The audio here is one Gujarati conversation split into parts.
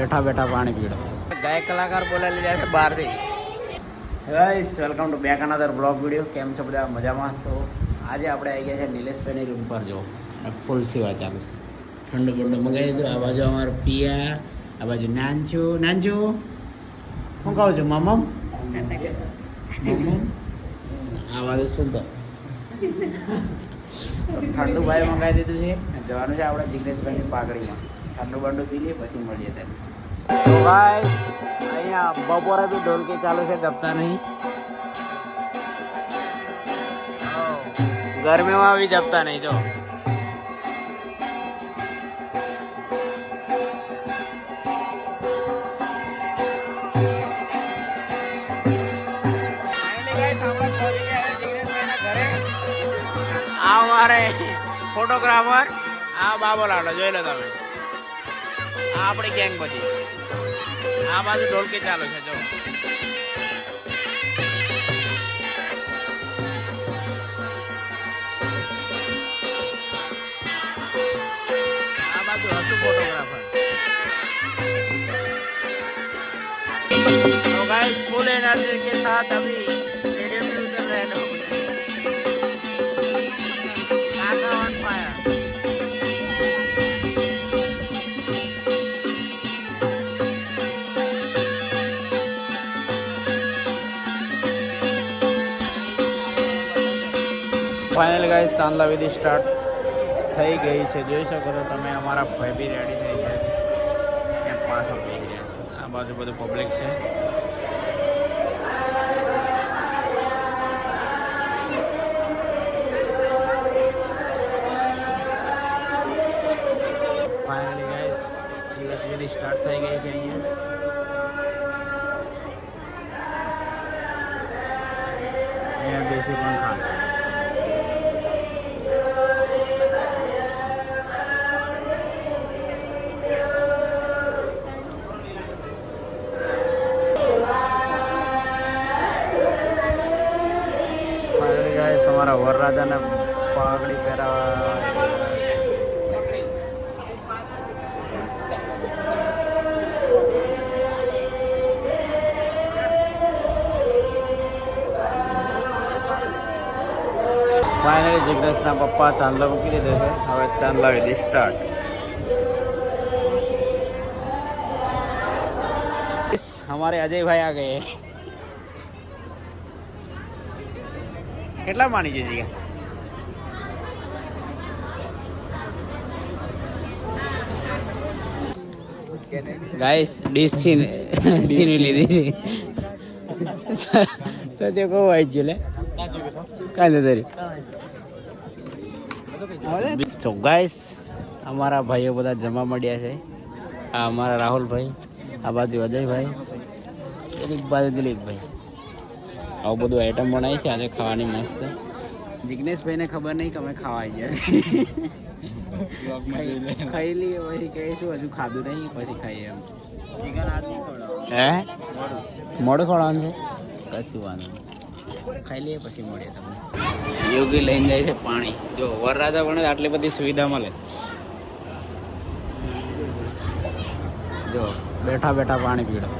બેઠા બેઠા પાણી પીડો. ગાયક કલાકાર બોલાવી લીધા છે બહારથી. Guys welcome to back another blog video. કેમ છો બધા? મજામાં છો? આજે આપણે આવી ગયા છે નિલેશભાઈની રૂમ પર. જો ફૂલ સેવા ચાલુ છે. ઠંડુ બંડુ મંગાવી દીધું. આ બાજુ અમારો પિયા, આ બાજુ નાનચુ. નાનચુ હું કહું છું? મમમ મમમ. આ બાજુ શું તો ઠંડુ ભાઈ મંગાવી દીધું છે. જવાનું છે આપણે જિગ્નેશભાઈની પાઘડીમાં. ઠંડુ બંડુ પી લઈએ પછી મળીએ ત્યારે. તો ગાઈસ અહીંયા બપોરે બી ઢોલકી ચાલુ છે, જપતા નહીં. ગરમીમાં બી જપતા નહીં. જો આ અમારે ફોટોગ્રાફર આ બાબોલાડો જોઈ લો તમે. આ આપણી ગેંગ બધી. આ બાજુ ઢોલકી ચાલુ છે. જો આ બાજુ હતું ફોટોગ્રાફર. तो गाइस फुल एनर्जी के साथ अभी स्टेडियम में उतर रहे लोग. काका ऑन फायर. ફાઇનલ ગાઈસ ચાંદલા વિધિ સ્ટાર્ટ થઈ ગઈ છે. જોઈ શકો છો તમે. અમારા ભાઈ બી રેડી થઈ ગયા છે. ત્યાં પાછળ થઈ ગયા છે. આ બાજુ બધું પબ્લિક છે. ફાઇનલી ગાઈસ તિલક વિધિ સ્ટાર્ટ થઈ ગઈ છે અહીંયા. અહીંયા દેશી પણ ખાય. તમારા વરરાજાને પાઘડી પહેરાવા. ફાઇનલી જિગ્નેશના પપ્પા ચાંદલો મૂકી દીધો છે. હવે ચાંદલા વિધિ સ્ટાર્ટ. हमारे अजय भाई आ गए. કેટલા માની જઈએ ગાઈસ? ડીશ છીની લીધી. સત્ય કહું આવી ગયું લે કાંઈ નથી. તો ગાઈસ અમારા ભાઈઓ બધા જમા મળ્યા છે. આ અમારા રાહુલભાઈ, આ બાજુ અજયભાઈ, એક બાજુ દિલીપભાઈ. આવું બધું આઈટમ બનાવી છે આજે ખાવાની મસ્ત. જિગ્નેશભાઈને ખબર નહીં કે અમે ખાવા ગયા. ખાઈ લઈએ પછી કહીશું હજુ ખાધું નહીં પછી ખાઈએ એમ. હે મોડું ખવડાવવાનું છે? કશું વાંધો ખાઈ લઈએ પછી મળીએ તમને. યોગી લઈને જાય છે પાણી. જો વરરાજા બને આટલી બધી સુવિધા મળે. જો બેઠા બેઠા પાણી પીડો.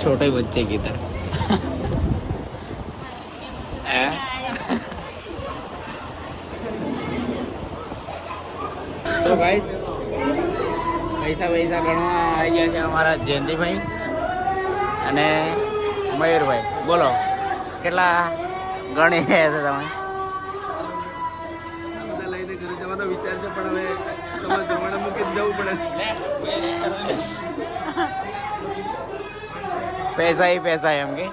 छोटे बच्चे की तरह. तो गाइस પૈસા ગણવા આવી ગયા છે અમારા જયંતિભાઈ અને મયુરભાઈ. બોલો કેટલા ગણી રહ્યા છે તમે? લઈને ઘરે જવાનો વિચાર છે પણ હવે સમાજ પ્રમાણે મૂકી જવું પડે. પૈસા એમ કે.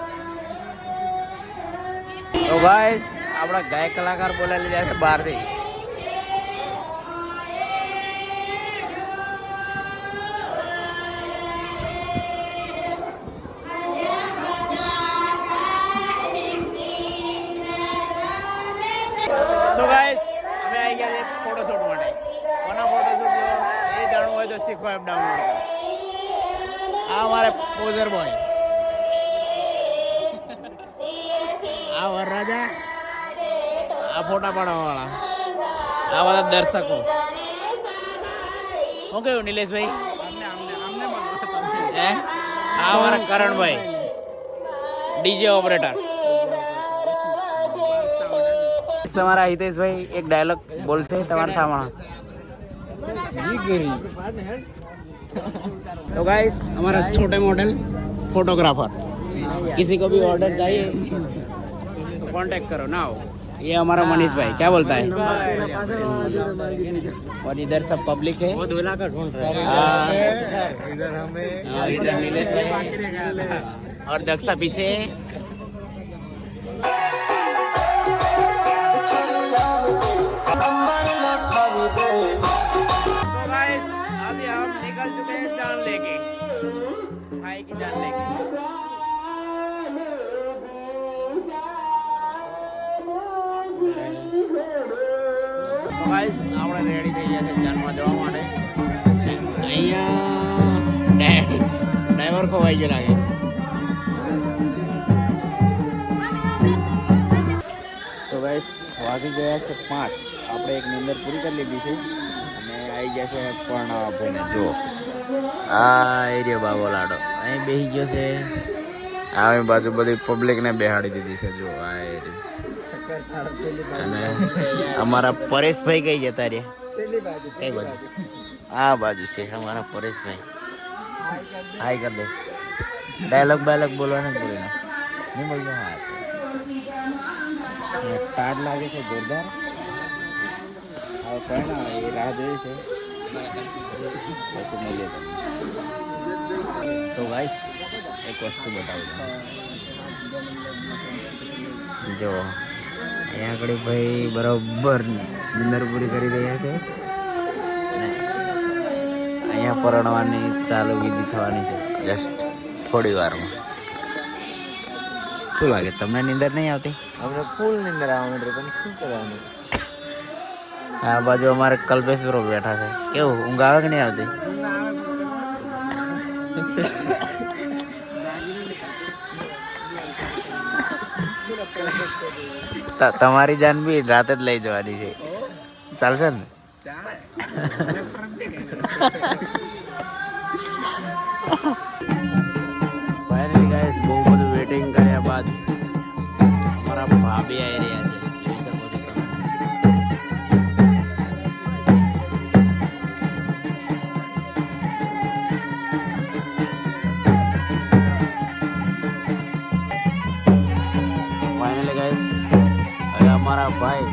તો ગાઈસ આપણા ગાયક કલાકાર બોલાવી લીધા છે બહારથી. સો ગાઈસ અમે આવી ગયા છે ફોટોશૂટ માટે. કોના ફોટોશૂટ એ જાણવું હોય તો શીખો એપ ડાઉનલોડ કરો. આ અમારે પોઝર બોય. આ વરરાજા, આ ફોટા પાડવા વાળા, આ બધા દર્શકો. શું કહ્યું નિલેશભાઈ? હે, આ અમારા કરણભાઈ ડીજે ઓપરેટર. તમારા હિતેશભાઈ એક ડાયલોગ બોલશે તમારા સામે. तो गाइस हमारा छोटे मॉडल फोटोग्राफर, किसी को भी ऑर्डर चाहिए तो कांटेक्ट करो ना. ये हमारा मनीष भाई क्या बोलता है. और इधर सब पब्लिक है. वो दूल्हा का ढूंढ रहा है. इधर हमें, इधर नीलेश भाई और दस्ता पीछे. अभी हम निकल चुके हैं जान लेके, भाई की जान लेके. તો ગાઈસ આપણે રેડી થઈ ગયા છે જાનમાં જવા માટે. અહીંયા ડ્રાઈવર ખોવાઈ ગયો લાગે. તો ગાઈસ વાગી ગયા છે 5. આપણે એક નિંદર પૂરી કરી લીધી છે અને આવી ગયા છે પરણાવા ભાઈને. જો આ એરિયો બાબો લાડો અહીં બેસી ગયો છે. આવી બાજુ બધી પબ્લિકને બેહાડી દીધી છે. જો આ એરિયો. અને અમારા પરેશભાઈ કઈ જતા રે? કઈ બાજુ? આ બાજુ છે અમારા પરેશભાઈ. હાય કર દે. ડાયલોગ બાયલોગ બોલવાને જ બોલે નહીં બોલતો. હા ટાઢ લાગે છે જોરદાર. હવે કોઈ ના એ રાહ જોઈએ છે પછી મળીએ. તો ગાઈસ એક વસ્તુ બતાવું જો. અહીંયા આગળ ભાઈ બરાબર નિંદર પૂરી કરી રહ્યા છે અને અહીંયા પરણવાની ચાલુ વિધિ થવાની છે જસ્ટ થોડી વારમાં. શું લાગે તમને નીંદર નહીં આવતી? અમને ફૂલ નીંદર આવવાની પણ શું કરવાનું. આ બાજુ અમારે કલ્પેશ બ્રો બેઠા છે. કેવું ઊંઘ આવે કે નહીં આવતી? તમારી જાન બી રાતે જ લઈ જવાની છે. ચાલશે ને? ફાઇનલી ગાઈસ બહુ બધું વેટિંગ કર્યા બાદ અમારા ભાભી આવી રહ્યા છે. જોઈ શકો છો તમે. ફાઇનલી ગાઈસ હવે અમારા ભાઈ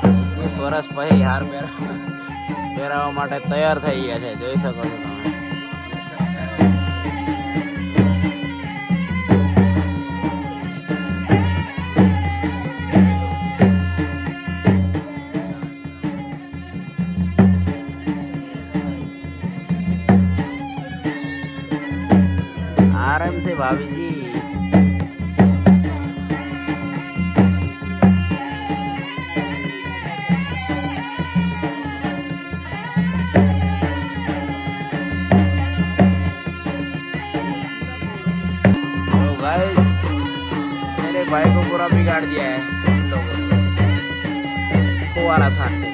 21 વર્ષ પછી હાર પહેરાવવા માટે તૈયાર થઈ ગયા છે. જોઈ શકો છો તમે. आराम से भाभी जी. तो गाइस मेरे भाई को पूरा बिगाड़ दिया है इन लोगों ने. फुवारा छाटते